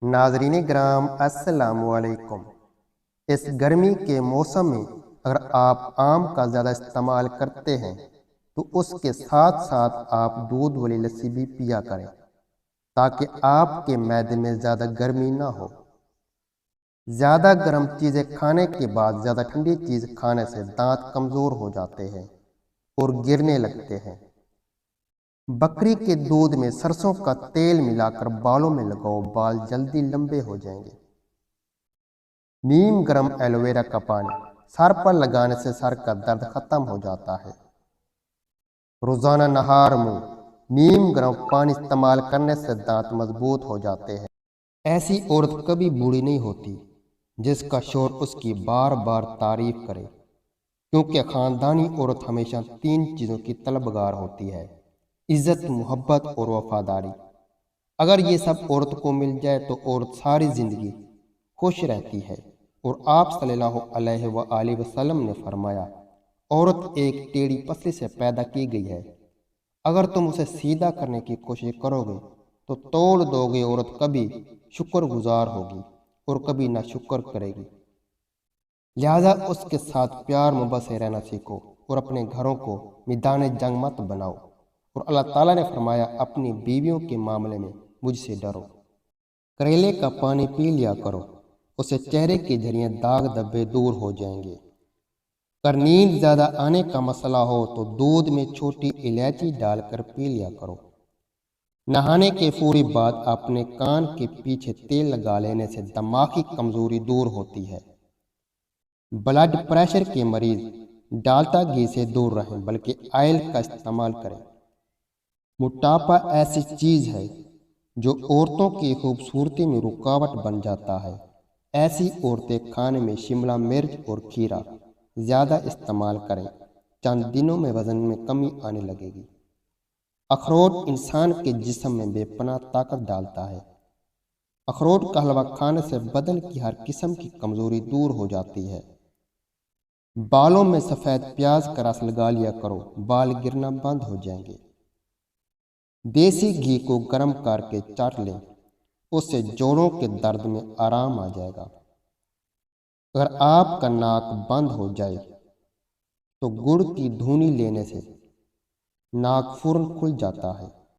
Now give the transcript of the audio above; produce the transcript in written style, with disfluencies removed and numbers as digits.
ناظرین گرام السلام علیکم۔ اس گرمی کے موسم میں اگر آپ آم کا زیادہ استعمال کرتے ہیں تو اس کے ساتھ ساتھ آپ دودھ والی لسی بھی پیا کریں تاکہ آپ کے معدے میں زیادہ گرمی نہ ہو۔ زیادہ گرم چیزیں کھانے کے بعد زیادہ ٹھنڈی چیز کھانے سے دانت کمزور ہو جاتے ہیں اور گرنے لگتے ہیں۔ بکری کے دودھ میں سرسوں کا تیل ملا کر بالوں میں لگاؤ، بال جلدی لمبے ہو جائیں گے۔ نیم گرم ایلو ویرا کا پانی سر پر لگانے سے سر کا درد ختم ہو جاتا ہے۔ روزانہ نہار منہ نیم گرم پانی استعمال کرنے سے دانت مضبوط ہو جاتے ہیں۔ ایسی عورت کبھی بوڑھی نہیں ہوتی جس کا شوہر اس کی بار بار تعریف کرے، کیونکہ خاندانی عورت ہمیشہ 3 چیزوں کی طلبگار ہوتی ہے: عزت، محبت اور وفاداری۔ اگر یہ سب عورت کو مل جائے تو عورت ساری زندگی خوش رہتی ہے۔ اور آپ صلی اللہ علیہ وآلہ وسلم نے فرمایا، عورت ایک ٹیڑھی پسلی سے پیدا کی گئی ہے، اگر تم اسے سیدھا کرنے کی کوشش کرو گے تو توڑ دو گے۔ عورت کبھی شکر گزار ہوگی اور کبھی نہ شکر کرے گی، لہذا اس کے ساتھ پیار محبت سے رہنا سیکھو اور اپنے گھروں کو میدان جنگ مت بناؤ۔ اور اللہ تعالیٰ نے فرمایا، اپنی بیویوں کے معاملے میں مجھ سے ڈرو۔ کریلے کا پانی پی لیا کرو، اسے چہرے کے جھریاں، داغ دھبے دور ہو جائیں گے۔ اگر نیند زیادہ آنے کا مسئلہ ہو تو دودھ میں چھوٹی الائچی ڈال کر پی لیا کرو۔ نہانے کے فوری بعد اپنے کان کے پیچھے تیل لگا لینے سے دماغی کمزوری دور ہوتی ہے۔ بلڈ پریشر کے مریض ڈالٹا گھی سے دور رہیں بلکہ آئل کا استعمال کریں۔ موٹاپا ایسی چیز ہے جو عورتوں کی خوبصورتی میں رکاوٹ بن جاتا ہے۔ ایسی عورتیں کھانے میں شملہ مرچ اور کھیرا زیادہ استعمال کریں، چند دنوں میں وزن میں کمی آنے لگے گی۔ اخروٹ انسان کے جسم میں بے پناہ طاقت ڈالتا ہے۔ اخروٹ کا حلوہ کھانے سے بدن کی ہر قسم کی کمزوری دور ہو جاتی ہے۔ بالوں میں سفید پیاز کا رس لگا لیا کرو، بال گرنا بند ہو جائیں گے۔ دیسی گھی کو گرم کر کے چاٹ لیں، اس سے جوڑوں کے درد میں آرام آ جائے گا۔ اگر آپ کا ناک بند ہو جائے تو گڑ کی دھونی لینے سے ناک فوراً کھل جاتا ہے۔